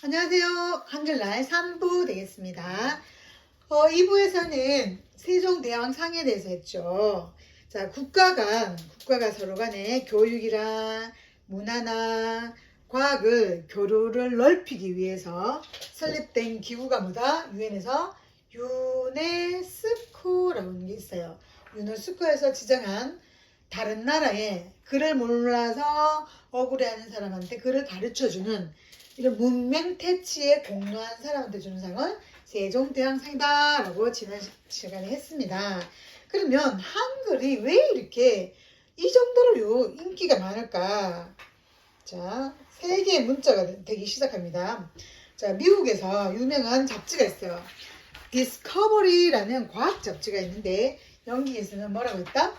안녕하세요. 한글날 3부 되겠습니다. 2부에서는 세종대왕 상에 대해서 했죠. 자, 국가가 서로 간에 교육이나 문화나 과학을 교류를 넓히기 위해서 설립된 기구가 뭐다? 유엔에서 유네스코라는 게 있어요. 유네스코에서 지정한 다른 나라에 글을 몰라서 억울해하는 사람한테 글을 가르쳐주는 이런 문명 퇴치에 공로한 사람한테 주는 상을 세종대왕상이다라고 지난 시간에 했습니다. 그러면 한글이 왜 이렇게 이 정도로 인기가 많을까? 자, 세 개의 문자가 되기 시작합니다. 자, 미국에서 유명한 잡지가 있어요. 디스커버리라는 과학 잡지가 있는데 여기에서는 뭐라고 했다?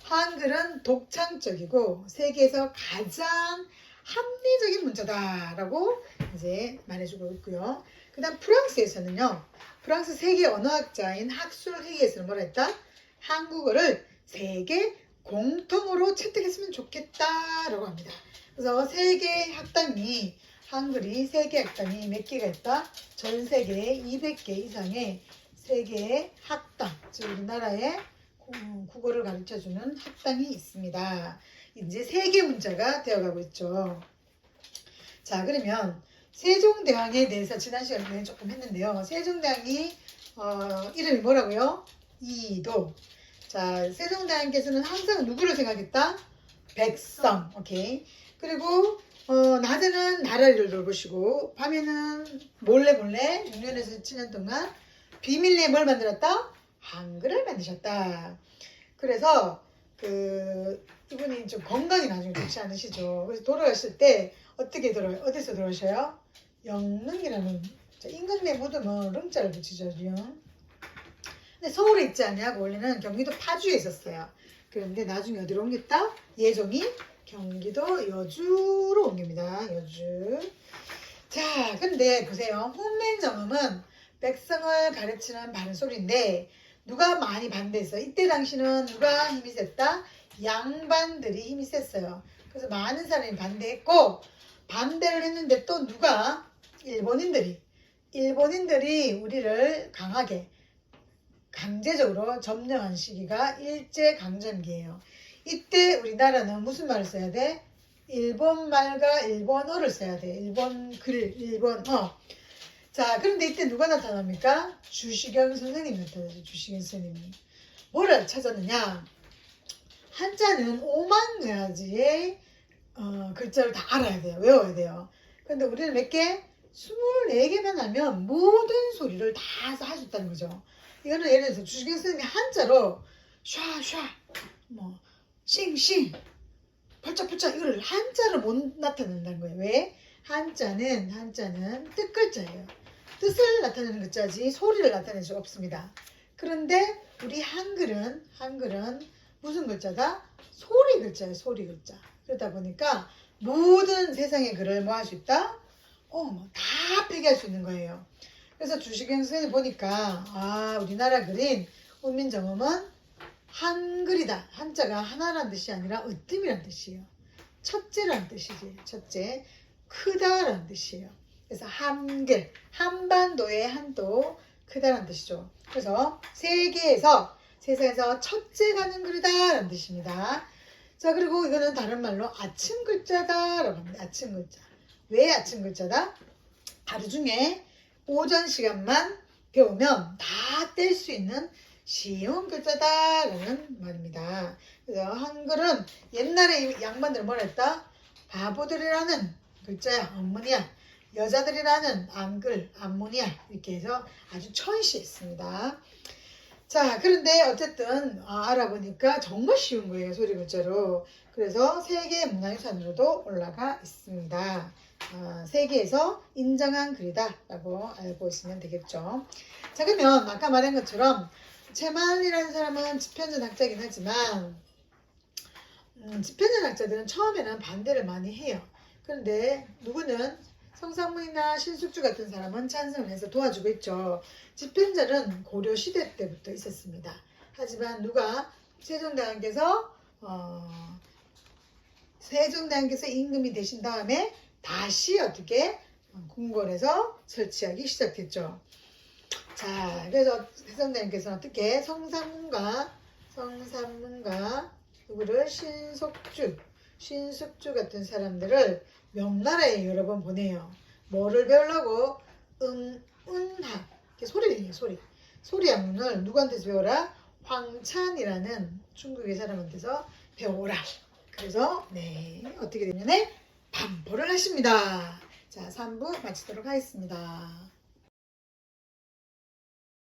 한글은 독창적이고 세계에서 가장 합리적인 문자다라고 이제 말해주고 있고요. 그 다음 프랑스에서는요. 프랑스 세계 언어학자인 학술 회의에서는 뭐라 했다? 한국어를 세계 공통어로 채택했으면 좋겠다라고 합니다. 그래서 세계 학당이 한글이 세계 학당이 몇 개가 있다? 전 세계에 200개 이상의 세계 학당, 즉 우리나라의 국어를 가르쳐주는 학당이 있습니다. 이제 세계 문자가 되어가고 있죠. 자, 그러면 세종대왕에 대해서 지난 시간에 조금 했는데요. 세종대왕이 이름이 뭐라고요? 이도. 자, 세종대왕께서는 항상 누구를 생각했다? 백성. 오케이. 그리고 낮에는 나라를 돌보시고 밤에는 몰래 6년에서 7년 동안 비밀리에 뭘 만들었다? 한글을 만드셨다. 그래서 이분이 좀 건강이 나중에 좋지 않으시죠. 그래서 돌아가실 때 어디서 돌아가셔요? 영릉이라는 임금의 묻으면 릉자를 붙이죠. 근데 서울에 있지 않냐고 원래는 경기도 파주에 있었어요. 그런데 나중에 어디로 옮겼다? 예종이 경기도 여주로 옮깁니다. 여주. 자, 근데 보세요. 훈민정음은 백성을 가르치는 바른 소리인데 누가 많이 반대했어? 이때 당시는 누가 힘이 셌다? 양반들이 힘이 셌어요. 그래서 많은 사람이 반대했고 반대를 했는데 또 누가? 일본인들이 우리를 강제적으로 점령한 시기가 일제강점기예요. 이때 우리나라는 무슨 말을 써야 돼? 일본말과 일본어를 써야 돼. 일본어. 자, 그런데 이때 누가 나타납니까? 주시경 선생님이 나타나죠. 주시경 선생님이. 뭐를 찾았느냐? 한자는 5만 가지의 글자를 다 알아야 돼요. 외워야 돼요. 그런데 우리는 몇 개? 24개만 하면 모든 소리를 다 할 수 있다는 거죠. 이거는 예를 들어서 주시경 선생님이 한자로 샤샤, 싱싱, 펄짝펄짝 이걸 한자로 못 나타낸다는 거예요. 왜? 한자는 뜻글자예요. 뜻을 나타내는 글자지 소리를 나타낼 수 없습니다. 그런데 우리 한글은 무슨 글자다? 소리 글자예요. 소리 글자. 그러다 보니까 모든 세상의 글을 뭐 할 수 있다? 다 폐기할 수 있는 거예요. 그래서 주시경 선생님 보니까 우리나라 글인 훈민정음은 한글이다. 한자가 하나라는 뜻이 아니라 으뜸이라는 뜻이에요. 첫째라는 뜻이지. 첫째. 크다라는 뜻이에요. 그래서 한글, 한반도의 한도, 크다라는 뜻이죠. 그래서 세계에서 세상에서 첫째가 는 글이다라는 뜻입니다. 자, 그리고 이거는 다른 말로 아침 글자다라고 합니다. 아침 글자. 왜 아침 글자다? 하루 중에 오전 시간만 배우면 다 뗄 수 있는 쉬운 글자다라는 말입니다. 그래서 한글은 옛날에 양반들은 뭐라 했다? 바보들이라는 글자야, 언문이야. 여자들이라는 안글, 안문이야. 이렇게 해서 아주 천시했습니다. 자, 그런데 어쨌든 알아보니까 정말 쉬운 거예요. 소리 글자로. 그래서 세계 문화유산으로도 올라가 있습니다. 세계에서 인정한 글이다 라고 알고 있으면 되겠죠. 자, 그러면 아까 말한 것처럼 채만이라는 사람은 집현전 학자이긴 하지만 집현전 학자들은 처음에는 반대를 많이 해요. 그런데 누구는 성상문이나 신숙주 같은 사람은 찬성을 해서 도와주고 있죠. 집현전은 고려시대 때부터 있었습니다. 하지만 누가 세종대왕께서 임금이 되신 다음에 다시 어떻게 궁궐에서 설치하기 시작했죠. 자, 그래서 해성대님께서는 어떻게 성삼문가 누구를 신숙주 같은 사람들을 명나라에 여러 번 보내요. 뭐를 배우려고? 운학, 소리예요, 소리. 소리 학문을 누구한테서 배워라? 황찬이라는 중국의 사람한테서 배워라. 그래서 어떻게 되냐면 반포를 하십니다. 자, 3부 마치도록 하겠습니다.